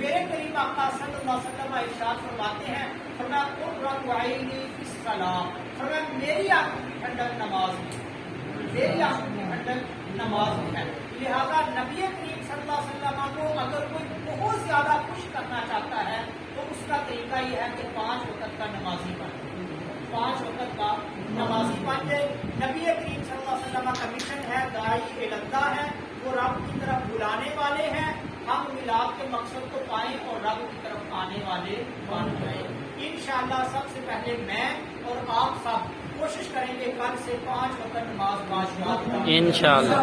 میرے قریب آقا صلی اللہ علیہ وسلم ارشاد فرماتے ہیں، فرمایا قرۃ عینی فی الصلاۃ، فرمایا میری آنکھوں کی ٹھنڈک نماز میں، میری آنکھوں کی ٹھنڈک نماز میں ہے۔ لہذا نبی کریم صلی اللہ علیہ وسلم کو اگر کوئی بہت زیادہ خوش کرنا چاہتا ہے تو اس کا طریقہ یہ ہے کہ 5 وقت کا نمازی بنے، 5 وقت کا نمازی بن جائے۔ نبی کریم صلی اللہ علیہ وسلم کا مشن ہے، داعی الاللہ ہے، وہ رب کی طرف بلانے والے ہیں، ہم میلاد کے مقصد کو پائیں اور رب کی طرف آنے والے بن جائیں۔ انشاءاللہ سب سے پہلے میں اور آپ سب کوشش کریں گے کل سے 5 وقت نماز باشعوری انشاءاللہ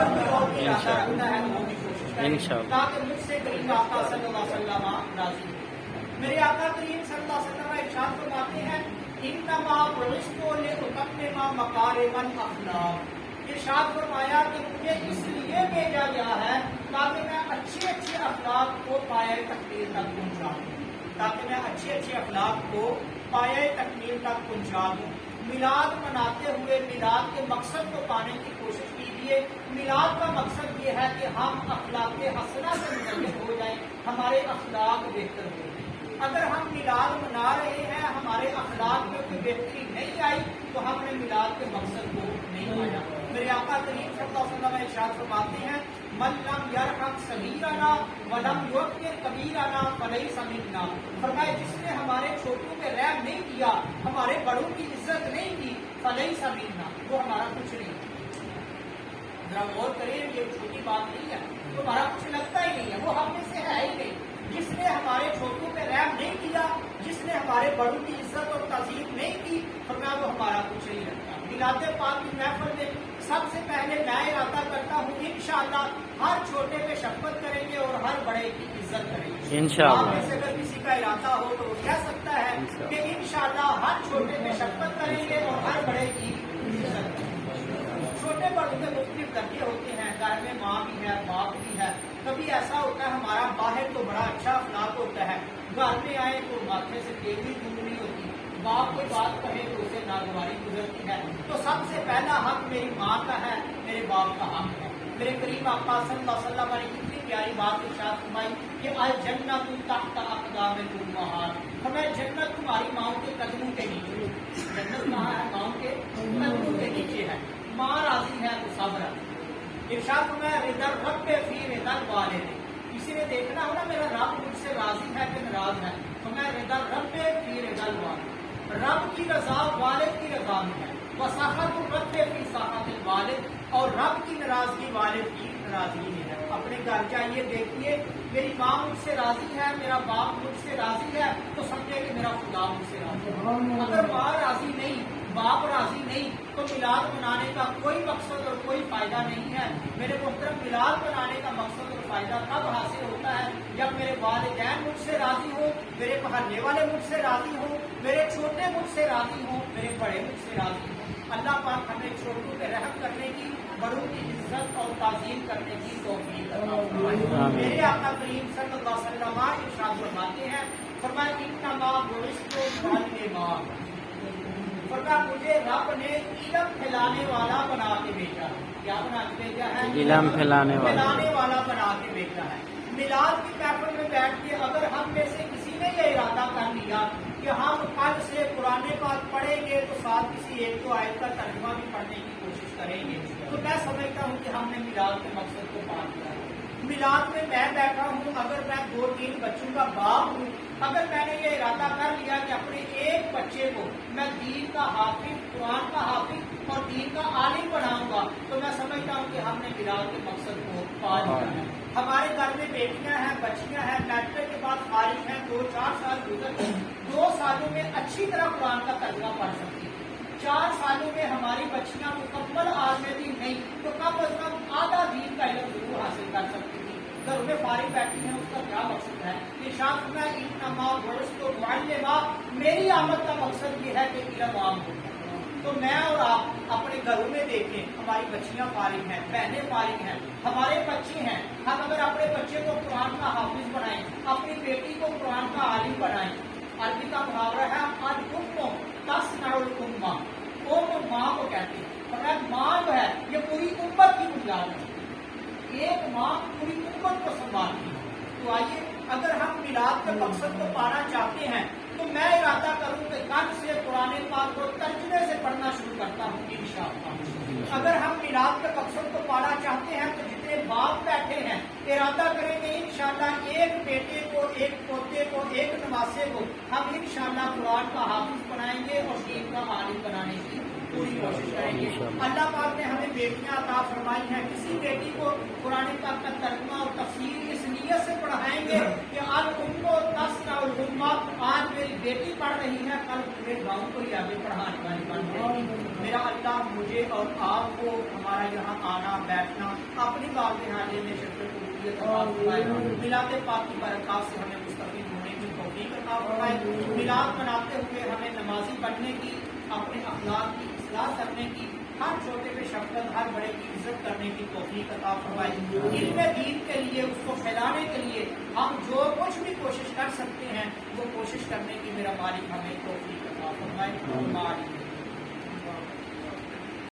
تاکہ مجھ سے کریم آقا صلی اللہ علیہ وسلم راضی ہو۔ میرے آقا کریم صلی اللہ علیہ وسلم ارشاد فرماتے ہیں، انما بعثت لاتمم مکارم الاخلاق، ارشاد فرمایا کہ مجھے اس لیے بھیجا گیا ہے تاکہ میں اچھے اچھے اخلاق کو پایۂ تکمیل تک پہنچا دوں، تاکہ میں اچھے اچھے اخلاق کو پایۂ تکمیل تک پہنچا دوں۔ میلاد مناتے ہوئے میلاد کے مقصد کو پانے کی کوشش کیجیے۔ میلاد کا مقصد یہ ہے کہ ہم اخلاق حسنہ سے منتخب ہو جائیں، ہمارے اخلاق بہتر ہو جائیں۔ اگر ہم میلاد منا رہے ہیں، ہمارے اخلاق میں کوئی بہتری نہیں آئی تو ہم نے میلاد کے مقصد کو نہیں پایا۔ میرے آقا کریم صلی اللہ علیہ وسلم ارشاد فرماتے ہیں، من لم یرحم صغیرنا ولم یوقر کبیرنا فلیس منا، فرمایا جس نے ہمارے چھوٹوں پہ رحم نہیں کیا، ہمارے بڑوں کی عزت نہیں کی، فلیس منا، وہ ہمارا کچھ نہیں۔ ذرا غور کریں، یہ چھوٹی بات نہیں ہے، تو ہمارا کچھ لگتا ہی نہیں ہے، وہ ہم میں سے ہے ہی نہیں۔ جس نے ہمارے چھوٹوں پہ رحم نہیں کیا، جس نے ہمارے بڑوں کی عزت اور تعظیم نہیں کی، فرمایا وہ ہمارا کچھ نہیں لگتا۔ میلاد پاک کی محفل میں سب سے پہلے میں ارادہ کرتا ہوں انشاءاللہ ہر چھوٹے پہ شفقت کریں گے اور ہر بڑے کی عزت کریں گے انشاءاللہ۔ آپ میں سے اگر کسی کا ارادہ ہو تو وہ کہہ سکتا ہے کہ انشاءاللہ ہر چھوٹے پہ شفقت کریں گے اور ہر بڑے کی عزت کریں گے۔ چھوٹے بڑوں کے مختلف درجے ہوتے ہیں، گھر میں ماں بھی ہے، باپ بھی ہے۔ کبھی ایسا ہوتا ہے ہمارا باہر تو بڑا اچھا اخلاق ہوتا ہے، گھر میں آئے تو ماتھے سے تیل بھی دور نہیں ہوتی، باپ کوئی بات کہے تو اسے ناگواری گزرتی ہے۔ تو سب سے پہلا حق میری ماں کا ہے، میرے باپ کا حق ہے۔ میرے قریب آقا صلی اللہ علیہ وسلم نے کتنی پیاری بات ارشاد فرمائی کہ الجنت تحت اقدام الامہات، ہمیں جنت تمہاری ماؤں کے قدموں کے نیچے، جنت کہاں ہے؟ ماؤں کے قدموں کے نیچے ہے۔ ماں راضی ہے تو سب راضی۔ ارشاد فرمایا رضا رب فی رضا الوالد، کسی نے دیکھنا ہو نا میرا رب مجھ سے راضی ہے کہ ناراض ہے، فرمایا رضا رب فی رضا الوالد، رب کی رضا والد کی رضا میں ہے، وسخط الرب فی سخط الوالد، اور رب کی ناراضگی والد کی ناراضگی میں ہے۔ اپنے گھر جائیے، دیکھیے میری ماں مجھ سے راضی ہے، میرا باپ مجھ سے راضی ہے، تو سمجھے کہ میرا خدا مجھ سے راضی ہے۔ اگر ماں راضی نہیں، باپ راضی نہیں تو میلاد منانے کا کوئی مقصد اور کوئی فائدہ نہیں ہے۔ میرے محترم، میلاد منانے کا مقصد اور فائدہ تب حاصل ہوتا ہے جب میرے والدین مجھ سے راضی ہوں، میرے محلے والے مجھ سے راضی ہوں، میرے چھوٹے مجھ سے راضی ہوں، میرے بڑے مجھ سے راضی ہوں۔ اللہ پاک ہمیں چھوٹوں پہ رحم کرنے کی، بڑوں کی عزت اور تعظیم کرنے کی توفیق عطا فرمائے۔ میرے آقا کریم صلی اللہ علیہ وسلم ارشاد فرماتے ہیں، فرمایا انما بعثت معلما، فرمایا مجھے رب نے علم پھیلانے والا بنا کے بھیجا ہے۔ کیا بنا کے بھیجا ہے؟ علم پھیلانے والا بنا کے بھیجا ہے۔ میلاد کی محفل میں بیٹھ کے اگر ہم میں سے کسی نے یہ ارادہ کر لیا کہ ہم کل سے قرآن پاک پڑھیں گے تو ساتھ کسی ایک دو آیت کا ترجمہ بھی پڑھنے کی کوشش کریں گے، تو میں سمجھتا ہوں کہ ہم نے میلاد کے مقصد کو پا لیا ہے۔ میلاد میں میں بیٹھا ہوں، اگر میں 2-3 بچوں کا باپ ہوں، اگر میں نے یہ ارادہ کر لیا کہ اپنے ایک بچے کو میں دین کا حافظ، قرآن کا حافظ اور دین کا عالم بناؤں گا، تو میں سمجھتا ہوں کہ ہم نے میلاد کے مقصد کو پا لیا ہے۔ ہمارے گھر میں بیٹیاں ہیں، بچیاں ہیں، میٹرک کے بعد فارغ ہیں، 2-4 سال گزر گئے، 2 سالوں میں اچھی طرح قرآن کا ترجمہ پڑھ سکتی ہیں۔ 4 سالوں میں ہماری بچیاں مکمل عالم دین نہیں تو کم از کم آدھا دین کا علم ضرور حاصل کر سکتی تھی۔ گھر میں فارغ بیٹھی ہیں، اس کا کیا مقصد ہے؟ ارشاد میں انما بعثت معلما، میری آمد کا مقصد یہ ہے کہ علم عام ہو۔ تو میں اور آپ اپنے گھروں میں دیکھیں، ہماری بچیاں فارغ ہیں، بہنیں فارغ ہیں، ہمارے بچے ہیں، ہم اگر اپنے بچے کو قرآن کا حافظ بنائیں، اپنی بیٹی کو قرآن کا عالم بنائیں۔ عربی کا محاورہ ہے الام تصنع الامہ، قوم ماں کو کہتے ہیں، اور ماں جو ہے یہ پوری امت کی بنیاد ہے، ایک ماں پوری امت کو سنبھالتی ہے۔ تو آئیے اگر ہم میلاد کے مقصد کو پانا چاہتے ہیں تو میں ارادہ کروں کہ کل سے قرآن پاک کو ترجمے سے پڑھنا شروع کرتا ہوں انشاءاللہ۔ اگر ہم میلاد کے مقصد کو پانا چاہتے ہیں تو جتنے باپ بیٹھے ہیں ارادہ کریں کہ انشاءاللہ ایک بیٹے کو، ایک پوتے کو، ایک نواسے کو ہم انشاءاللہ قرآن کا حافظ بنائیں گے اور دین کا عالم بنانے کی پوری کوشش کریں گے۔ اللہ پاک نے ہمیں بیٹیاں عطا فرمائی ہیں، کسی بیٹی کو قرآن پاک کا ترجمہ اور تفسیر اس نیت سے پڑھائیں گے کہ آج ان کو آج میری بیٹی پڑھ رہی ہے، کل پورے گاؤں کو ہی آگے پڑھانے والی بن جائے گی۔ میرا اللہ مجھے اور آپ کو ہمارا یہاں آنا بیٹھنا اپنی بات حاضر میں شرکت میلاد پاک کی برکات سے ہمیں مستفید ہونے کی توفیق عطا فرمائے۔ میلاد مناتے ہوئے ہمیں نمازی بننے کی، اپنے اخلاق کی اصلاح کرنے کی، ہر چھوٹے پہ شفقت، ہر بڑے کی عزت کرنے کی توفیق عطا فرمائے۔ علم دین کے لیے، اس کو پھیلانے کے لیے ہم جو کچھ بھی کوشش کر سکتے ہیں وہ کوشش کرنے کی میرا مالک ہمیں توفیق عطا فرمائے۔